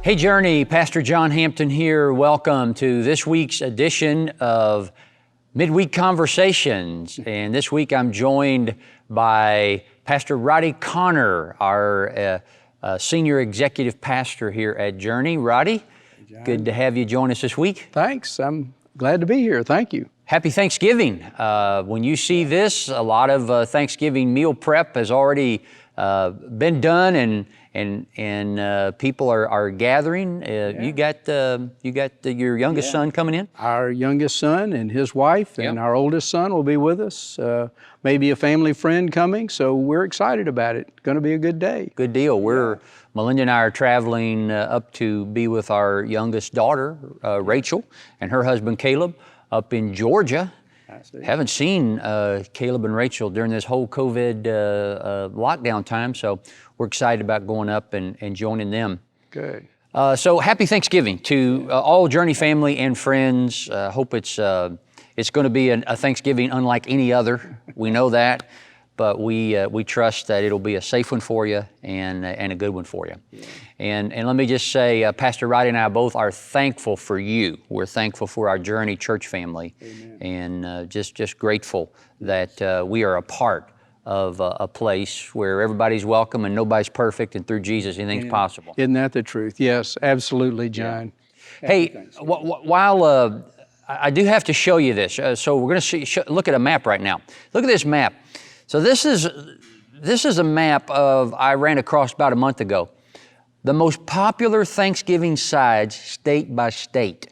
Hey Journey, Pastor John Hampton here. Welcome to this week's edition of Midweek Conversations. And this week I'm joined by Pastor Roddy Connor, our senior executive pastor here at Journey. Roddy, hey, good to have you join us this week. Thanks. I'm glad to be here. Thank you. Happy Thanksgiving. When you see this, a lot of Thanksgiving meal prep has already been done, and people are gathering. You got your youngest son coming in? Our youngest son and his wife and our oldest son will be with us. Maybe a family friend coming, so we're excited about it. Going to be a good day. Good deal. Melinda and I are traveling up to be with our youngest daughter, Rachel, and her husband Caleb up in Georgia. Haven't seen Caleb and Rachel during this whole COVID lockdown time, so we're excited about going up and joining them. Good. So happy Thanksgiving to all Journey family and friends. Hope it's going to be a Thanksgiving unlike any other. We know that, but we trust that it'll be a safe one for you and a good one for you. Yeah. And let me just say, Pastor Roddy and I both are thankful for you. We're thankful for our Journey church family. Amen. And just grateful that we are a part of a place where everybody's welcome and nobody's perfect, and through Jesus anything's possible. Isn't that the truth? Yes, absolutely, John. Yeah. Hey, while I do have to show you this, so we're going to look at a map right now. Look at this map. So this is a map I ran across about a month ago. The most popular Thanksgiving sides state by state.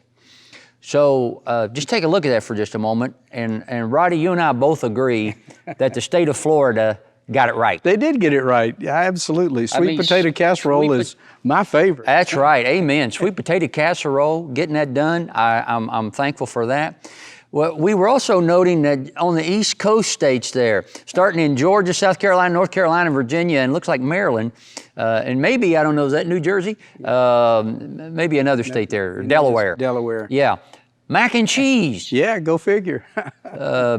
So just take a look at that for just a moment. And Roddy, you and I both agree that the state of Florida got it right. They did get it right. Yeah, absolutely. Sweet potato casserole is my favorite. That's right. Amen. Sweet potato casserole, getting that done. I'm thankful for that. Well, we were also noting that on the East Coast states there, starting in Georgia, South Carolina, North Carolina, Virginia, and looks like Maryland, and maybe, I don't know, is that New Jersey? Maybe another state there, Delaware. Delaware. Yeah. Mac and cheese. Yeah, go figure.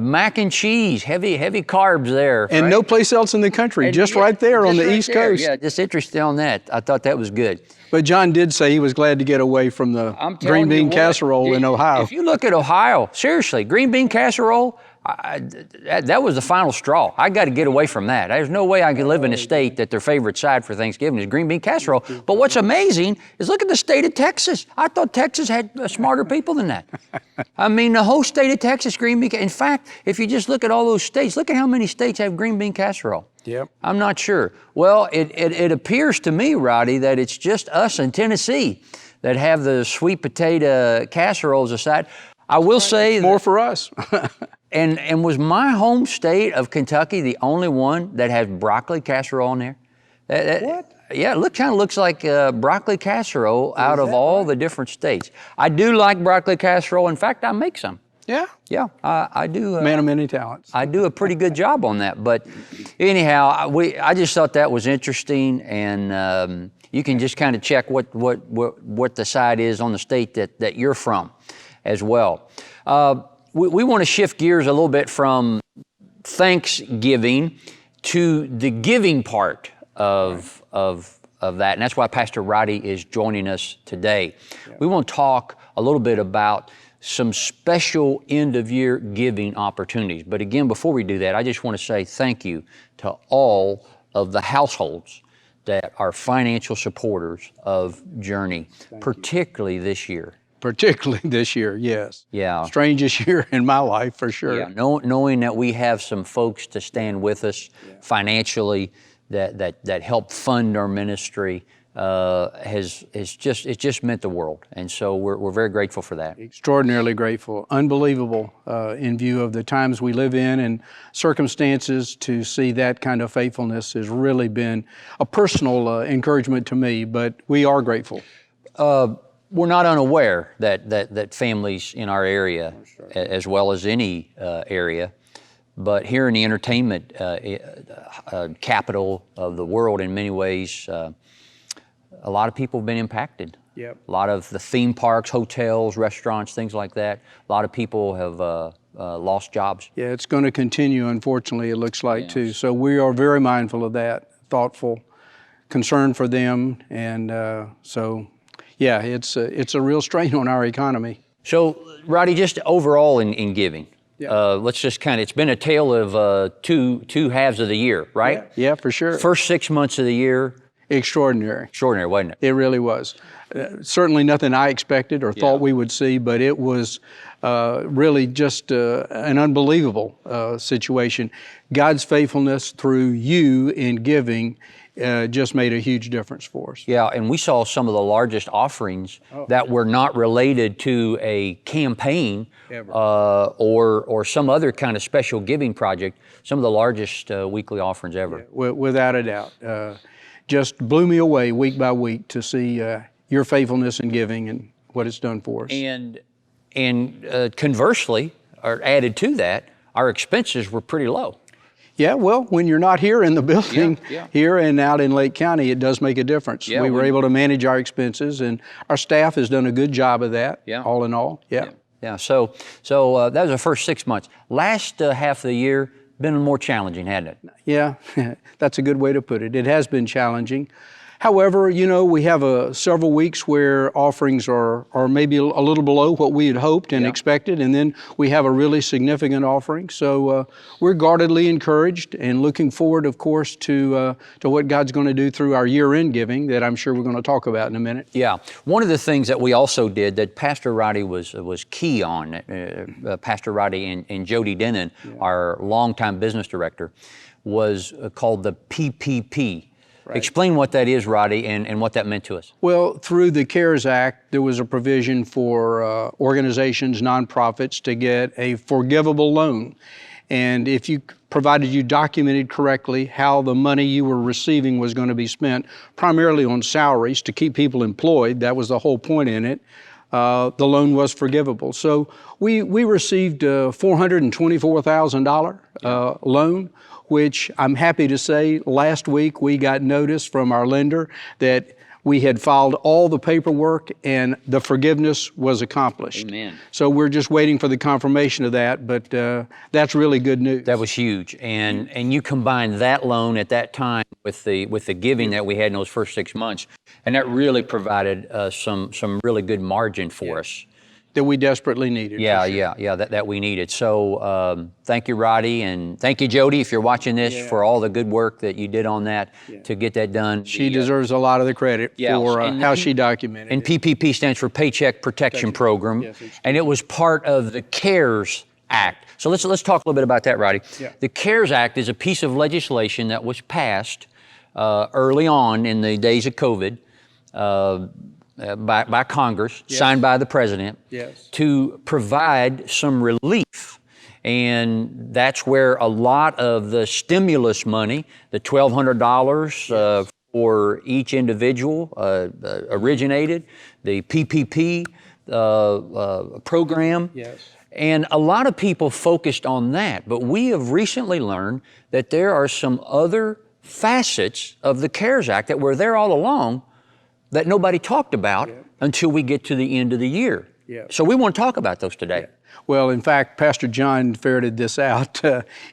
Mac and cheese, heavy carbs there. And right? No place else in the country, just right there on the East Coast. Yeah, just interested on that. I thought that was good. But John did say he was glad to get away from the green bean casserole in Ohio. If you look at Ohio, seriously, green bean casserole, that was the final straw. I got to get away from that. There's no way I can live in a state that their favorite side for Thanksgiving is green bean casserole. But what's amazing is look at the state of Texas. I thought Texas had smarter people than that. I mean, the whole state of Texas, green bean. In fact, if you just look at all those states, look at how many states have green bean casserole. Yep. I'm not sure. Well, it appears to me, Roddy, that it's just us in Tennessee that have the sweet potato casseroles aside. I will say more for us. And was my home state of Kentucky the only one that has broccoli casserole in there? What? Yeah, it kind of looks like broccoli casserole out of all the different states. I do like broccoli casserole. In fact, I make some. Yeah? Yeah, I do. Man of many talents. I do a pretty good job on that. But anyhow, I just thought that was interesting, and you can just kind of check what the side is on the state that you're from as well. We want to shift gears a little bit from Thanksgiving to the giving part of that, and that's why Pastor Roddy is joining us today. Yeah. We want to talk a little bit about some special end-of-year giving opportunities. But again, before we do that, I just want to say thank you to all of the households that are financial supporters of Journey, particularly this year. Particularly this year, yes. Yeah. Strangest year in my life, for sure. Yeah, knowing that we have some folks to stand with us financially that help fund our ministry it's just meant the world. And so we're very grateful for that. Extraordinarily grateful. Unbelievable in view of the times we live in and circumstances. To see that kind of faithfulness has really been a personal encouragement to me, but we are grateful. We're not unaware that families in our area, as well as any area, but here in the entertainment capital of the world in many ways, a lot of people have been impacted Yep. A lot of the theme parks, hotels, restaurants, things like that. A lot of people have lost jobs. Yeah, it's going to continue, unfortunately, it looks like, Yes. too. So we are very mindful of that, thoughtful, concerned for them. And so, yeah, it's a real strain on our economy. So, Roddy, just overall in giving, Yeah. let's just it's been a tale of two halves of the year, right? Yeah, for sure. First 6 months of the year, Extraordinary. extraordinary, wasn't it? It really was. Certainly nothing I expected or thought we would see, but it was really just an unbelievable situation. God's faithfulness through you in giving just made a huge difference for us. Yeah, and we saw some of the largest offerings that were not related to a campaign or some other kind of special giving project. Some of the largest weekly offerings ever. Yeah, without a doubt. Just blew me away week by week to see your faithfulness in giving and what it's done for us. And conversely, or added to that, our expenses were pretty low. Yeah, well, when you're not here in the building, Yeah. here and out in Lake County, it does make a difference. Yeah, we were able to manage our expenses, and our staff has done a good job of that, all in all. Yeah. Yeah, so that was the first 6 months. Last half of the year, been more challenging, hadn't it? Yeah, that's a good way to put it. It has been challenging. However, we have several weeks where offerings are maybe a little below what we had hoped and expected, and then we have a really significant offering. So we're guardedly encouraged and looking forward, of course, to what God's going to do through our year-end giving that I'm sure we're going to talk about in a minute. Yeah, one of the things that we also did that Pastor Roddy was key on, Pastor Roddy and Jody Denon, our longtime business director, was called the PPP. Right. Explain what that is, Roddy, and what that meant to us. Well, through the CARES Act, there was a provision for organizations, nonprofits, to get a forgivable loan. And if you documented correctly how the money you were receiving was going to be spent, primarily on salaries to keep people employed, that was the whole point in it, the loan was forgivable. So we received a $424,000 loan, which I'm happy to say last week we got notice from our lender that we had filed all the paperwork and the forgiveness was accomplished. Amen. So we're just waiting for the confirmation of that, but that's really good news. That was huge, and you combined that loan at that time with the giving that we had in those first 6 months, and that really provided some really good margin for us. That we desperately needed. That we needed. So thank you, Roddy, and thank you, Jody, if you're watching this, for all the good work that you did on that to get that done. She deserves a lot of the credit for how she documented and it. PPP stands for Paycheck Protection Program, and it was part of the CARES Act. So let's talk a little bit about that, Roddy. Yeah. The CARES Act is a piece of legislation that was passed early on in the days of COVID, by Congress, signed by the President, to provide some relief. And that's where a lot of the stimulus money, the $1,200 for each individual originated, the PPP program. And a lot of people focused on that. But we have recently learned that there are some other facets of the CARES Act that were there all along that nobody talked about until we get to the end of the year. So we want to talk about those today. Well, in fact, Pastor John ferreted this out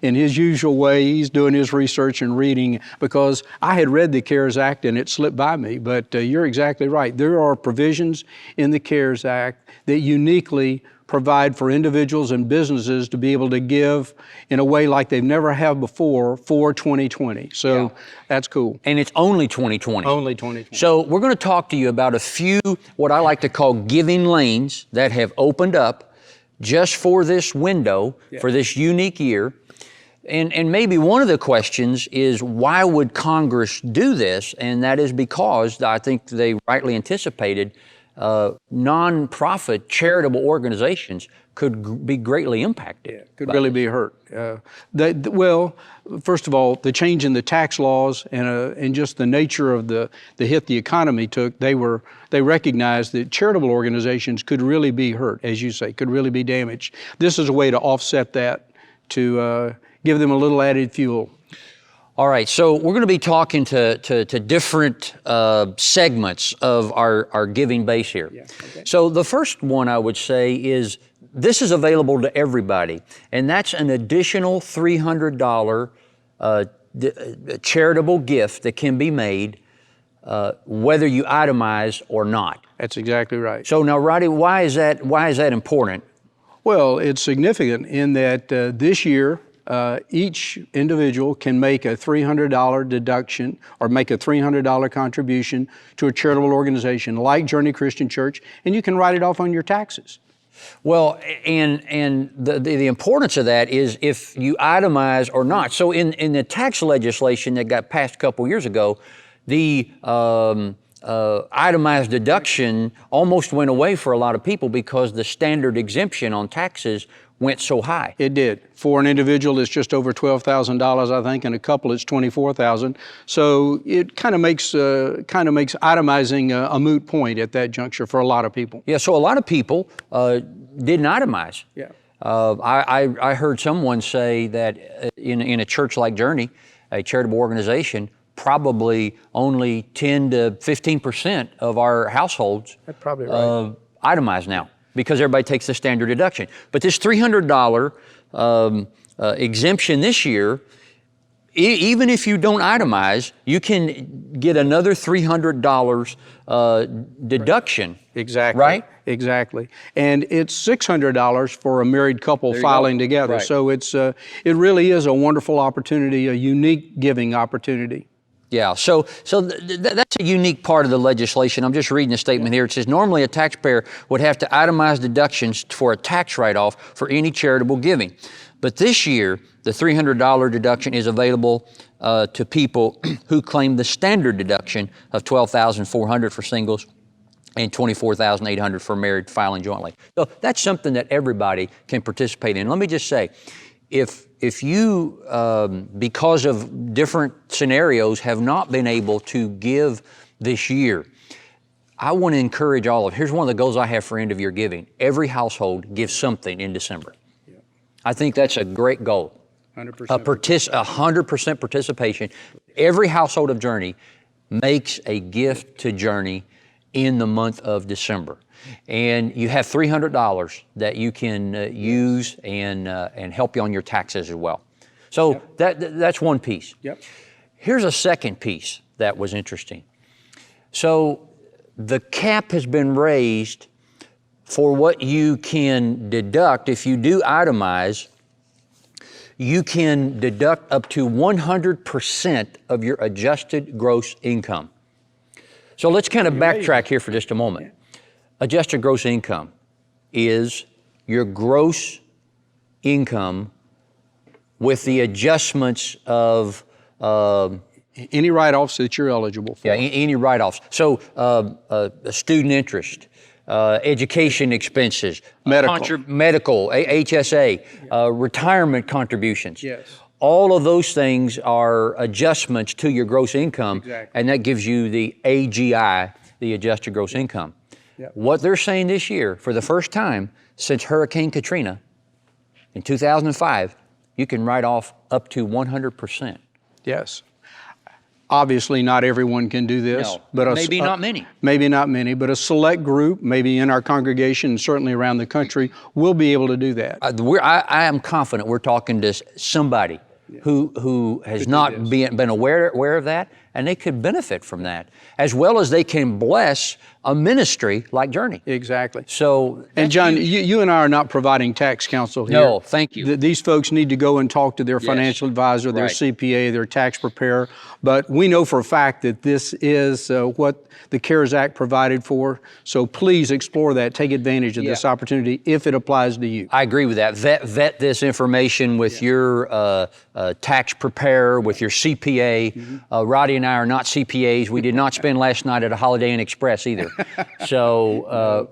in his usual way. He's doing his research and reading, because I had read the CARES Act and it slipped by me, but you're exactly right. There are provisions in the CARES Act that uniquely provide for individuals and businesses to be able to give in a way like they've never have before for 2020. So that's cool. And it's only 2020. Only 2020. So we're going to talk to you about a few, what I like to call giving lanes that have opened up just for this window, for this unique year. And maybe one of the questions is, why would Congress do this? And that is because I think they rightly anticipated nonprofit charitable organizations could be greatly impacted. Could really be hurt. Well, first of all, the change in the tax laws and just the nature of the hit the economy took, they recognized that charitable organizations could really be hurt, as you say, could really be damaged. This is a way to offset that, to give them a little added fuel. All right, so we're going to be talking to different segments of our giving base here. Yeah, okay. So the first one I would say is this is available to everybody, and that's an additional $300 charitable gift that can be made whether you itemize or not. That's exactly right. So now, Roddy, why is that important? Well, it's significant in that this year, each individual can make a $300 deduction or make a $300 contribution to a charitable organization like Journey Christian Church, and you can write it off on your taxes. Well, and the importance of that is if you itemize or not. So in the tax legislation that got passed a couple years ago, the itemized deduction almost went away for a lot of people because the standard exemption on taxes went so high. It did. For an individual, it's just over $12,000, I think, and a couple, it's $24,000. So it kind of makes itemizing a moot point at that juncture for a lot of people. Yeah. So a lot of people didn't itemize. Yeah. I heard someone say that in a church like Journey, a charitable organization, probably only 10 to 15% of our households That's probably right. itemize now, because everybody takes the standard deduction. But this $300 exemption this year, even if you don't itemize, you can get another $300 deduction. Exactly. Right? Exactly. And it's $600 for a married couple filing together. Right. So it really is a wonderful opportunity, a unique giving opportunity. Yeah, so that's a unique part of the legislation. I'm just reading the statement here. It says, normally a taxpayer would have to itemize deductions for a tax write-off for any charitable giving. But this year, the $300 deduction is available to people who claim the standard deduction of $12,400 for singles and $24,800 for married filing jointly. So that's something that everybody can participate in. Let me just say, if you, because of different scenarios, have not been able to give this year, I want to encourage all of you. Here's one of the goals I have for end of year giving. Every household gives something in December. Yeah. I think that's a great goal. 100%. 100% participation. Every household of Journey makes a gift to Journey in the month of December. And you have $300 that you can use and help you on your taxes as well. So that's one piece. Yep. Here's a second piece that was interesting. So the cap has been raised for what you can deduct. If you do itemize, you can deduct up to 100% of your adjusted gross income. So let's kind of backtrack here for just a moment. Adjusted gross income is your gross income with the adjustments of any write-offs that you're eligible for. Yeah, any write-offs. So student interest, education expenses, medical, HSA, retirement contributions. Yes. All of those things are adjustments to your gross income, Exactly. and that gives you the AGI, the adjusted gross income. Yep. What they're saying this year, for the first time since Hurricane Katrina in 2005, you can write off up to 100%. Yes. Obviously, not everyone can do this. No, but maybe not many. Maybe not many, but a select group, maybe in our congregation and certainly around the country, will be able to do that. I am confident we're talking to somebody who has not been aware of that, and they could benefit from that, as well as they can bless a ministry like Journey. Exactly. So, and John, you and I are not providing tax counsel here. No, thank you. These folks need to go and talk to their financial advisor, their CPA, their tax preparer. But we know for a fact that this is what the CARES Act provided for. So please explore that. Take advantage of this opportunity if it applies to you. I agree with that. Vet this information with your tax preparer, with your CPA. Roddy and I are not CPAs. We did not spend last night at a Holiday Inn Express either. So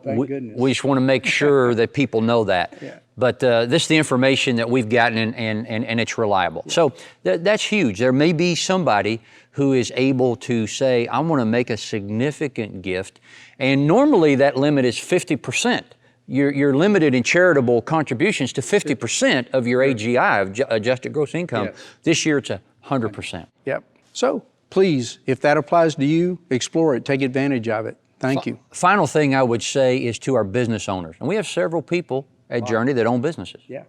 we just want to make sure that people know that. Yeah. But this is the information that we've gotten, and it's reliable. Yeah. So that's huge. There may be somebody who is able to say, I want to make a significant gift. And normally that limit is 50%. You're limited in charitable contributions to 50% of your AGI, of adjusted gross income. Yes. This year it's 100%. Yep. So please, if that applies to you, explore it, take advantage of it. Thank you. Final thing I would say is to our business owners, and we have several people at Journey that own businesses. Yeah.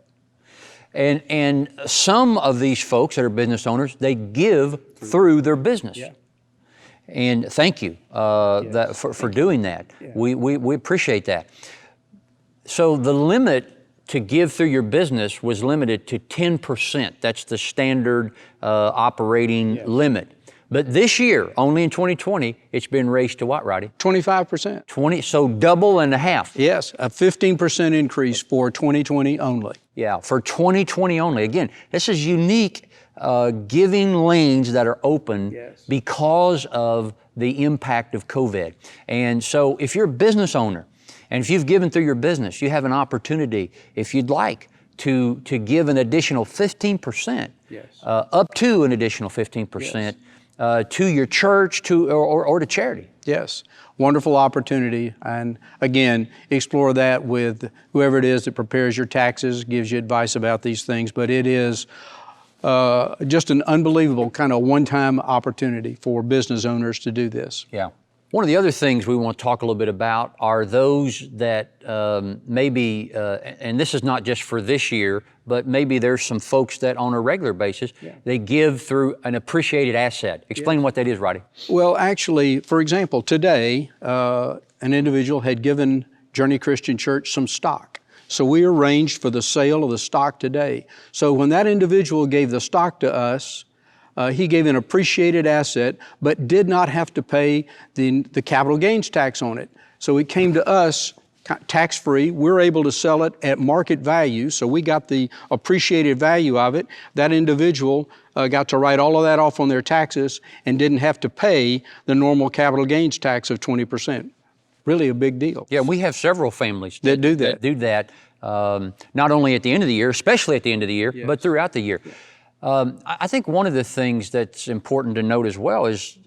And some of these folks that are business owners, they give through their business. Yeah. And thank you for doing that. Yeah. We appreciate that. So the limit to give through your business was limited to 10%. That's the standard operating limit. But this year, only in 2020, it's been raised to what, Roddy? 25%. 20, so double and a half. Yes, a 15% increase for 2020 only. Yeah, for 2020 only. Again, this is unique giving lanes that are open because of the impact of COVID. And so if you're a business owner, and if you've given through your business, you have an opportunity, if you'd like, to give an additional 15%, up to an additional 15%, to your church or to charity. Yes, wonderful opportunity. And again, explore that with whoever it is that prepares your taxes, gives you advice about these things. But it is just an unbelievable kind of one-time opportunity for business owners to do this. Yeah. One of the other things we want to talk a little bit about are those that maybe, and this is not just for this year, but maybe there's some folks that on a regular basis, they give through an appreciated asset. Explain what that is, Roddy. Well, actually, for example, today, an individual had given Journey Christian Church some stock. So we arranged for the sale of the stock today. So when that individual gave the stock to us, he gave an appreciated asset, but did not have to pay the capital gains tax on it. So it came to us tax-free. We're able to sell it at market value, so we got the appreciated value of it. That individual got to write all of that off on their taxes and didn't have to pay the normal capital gains tax of 20%. Really a big deal. Yeah, we have several families that do that. Not only at the end of the year, especially at the end of the year, but throughout the year. I think one of the things that's important to note as well is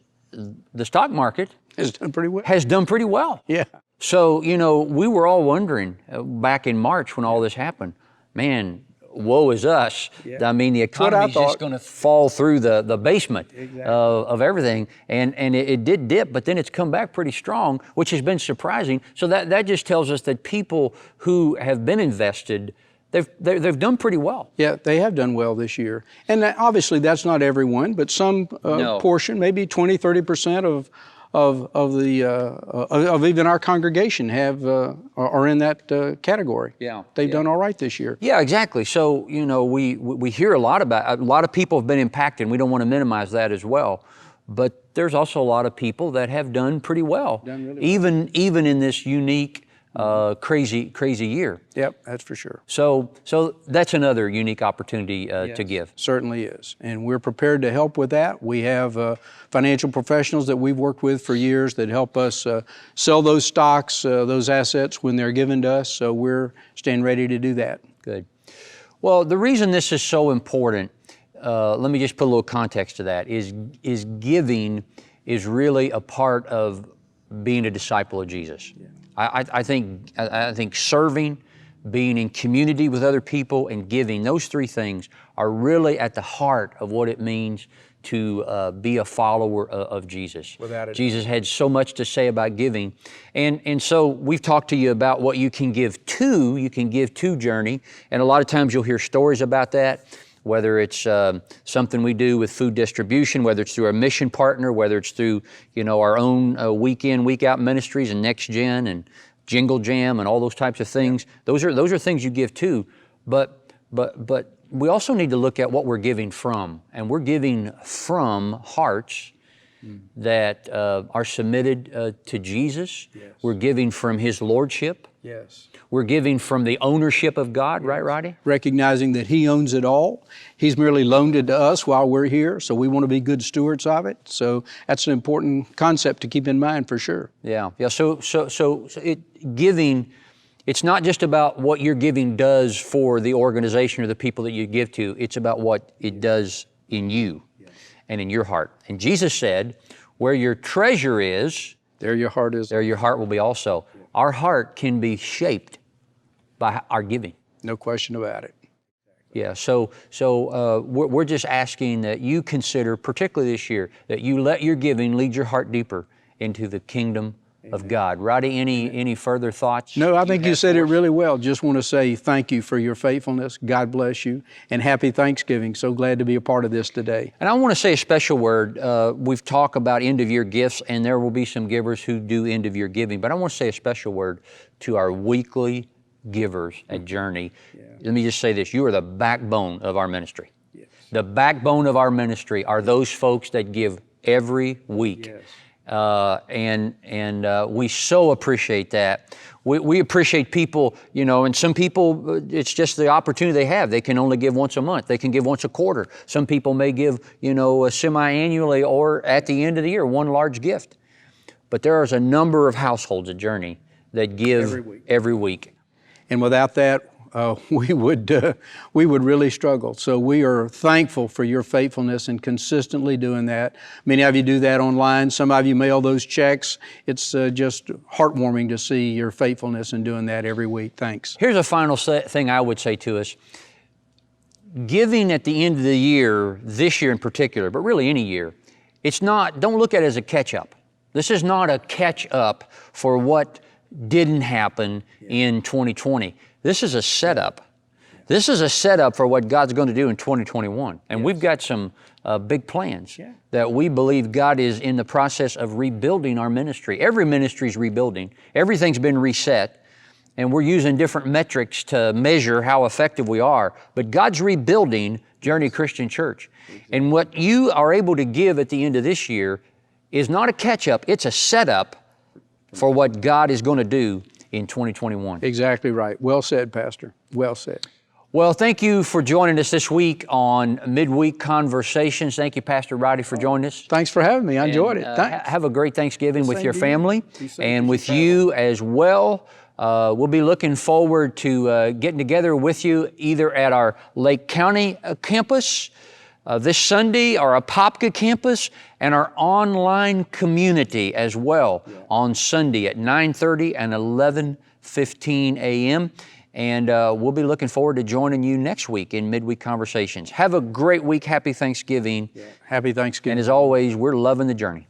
the stock market has done pretty well. Has done pretty well. Yeah. So, you know, we were all wondering back in March when all this happened, man, woe is us. I mean, the economy's just going to fall through the basement of everything. And it did dip, but then it's come back pretty strong, which has been surprising. So that just tells us that people who have been invested, they've done pretty well. Yeah, they have done well this year. And obviously that's not everyone, but some portion, maybe 20, 30% of even our congregation are in that category. Yeah, they've done all right this year. Yeah, exactly. So you know, we hear a lot of people have been impacted. And we don't want to minimize that as well, but there's also a lot of people that have done pretty well, even in this unique, crazy year. Yep, that's for sure. So that's another unique opportunity to give. Certainly is, and we're prepared to help with that. We have financial professionals that we've worked with for years that help us sell those stocks, those assets when they're given to us. So we're staying ready to do that. Good. Well, the reason this is so important, let me just put a little context to that, is giving is really a part of being a disciple of Jesus. Yeah. I think serving, being in community with other people, and giving, those three things are really at the heart of what it means to be a follower of Jesus. Without it. Jesus had so much to say about giving. And so we've talked to you about what you can give to Journey, and a lot of times you'll hear stories about that, whether it's something we do with food distribution, whether it's through our mission partner, whether it's through, you know, our own week in, week out ministries and Next Gen and Jingle Jam and all those types of things. Yeah. Those are things you give to, but we also need to look at what we're giving from, and we're giving from hearts that are submitted to Jesus. Yes. We're giving from His Lordship. Yes. We're giving from the ownership of God, right, Roddy? Recognizing that He owns it all. He's merely loaned it to us while we're here, so we want to be good stewards of it. So that's an important concept to keep in mind for sure. Yeah. So giving, it's not just about what your giving does for the organization or the people that you give to. It's about what it does in you and in your heart. And Jesus said, where your treasure is, there your heart is. There your heart will be also. Our heart can be shaped by our giving. No question about it. Yeah, so we're just asking that you consider, particularly this year, that you let your giving lead your heart deeper into the kingdom of God. Roddy, any further thoughts? No, I think you said it really well. Just want to say thank you for your faithfulness. God bless you, and happy Thanksgiving. So glad to be a part of this today. And I want to say a special word. We've talked about end-of-year gifts, and there will be some givers who do end-of-year giving, but I want to say a special word to our weekly givers at Journey. Let me just say this. You are the backbone of our ministry. Yes. The backbone of our ministry are those folks that give every week. Yes. And we so appreciate that. We appreciate people, and some people, it's just the opportunity they have. They can only give once a month. They can give once a quarter. Some people may give, semi-annually or at the end of the year, one large gift. But there is a number of households at Journey that give every week. And without that, we would really struggle. So we are thankful for your faithfulness in consistently doing that. Many of you do that online. Some of you mail those checks. It's just heartwarming to see your faithfulness in doing that every week. Thanks. Here's a final thing I would say to us. Giving at the end of the year, this year in particular, but really any year, don't look at it as a catch-up. This is not a catch-up for what didn't happen in 2020. This is a setup. This is a setup for what God's going to do in 2021. And we've got some big plans that we believe God is in the process of rebuilding our ministry. Every ministry is rebuilding. Everything's been reset. And we're using different metrics to measure how effective we are. But God's rebuilding Journey Christian Church. And what you are able to give at the end of this year is not a catch-up. It's a setup for what God is going to do in 2021. Exactly right. Well said, Pastor. Well said. Well, thank you for joining us this week on Midweek Conversations. Thank you, Pastor Roddy, for joining us. Thanks for having me. I enjoyed it. Thanks. Have a great Thanksgiving with your family and with you as well. We'll be looking forward to getting together with you either at our Lake County campus this Sunday, our Apopka campus, and our online community as well on Sunday at 9:30 and 11:15 a.m. And we'll be looking forward to joining you next week in Midweek Conversations. Have a great week. Happy Thanksgiving. Happy Thanksgiving. And as always, we're loving the journey.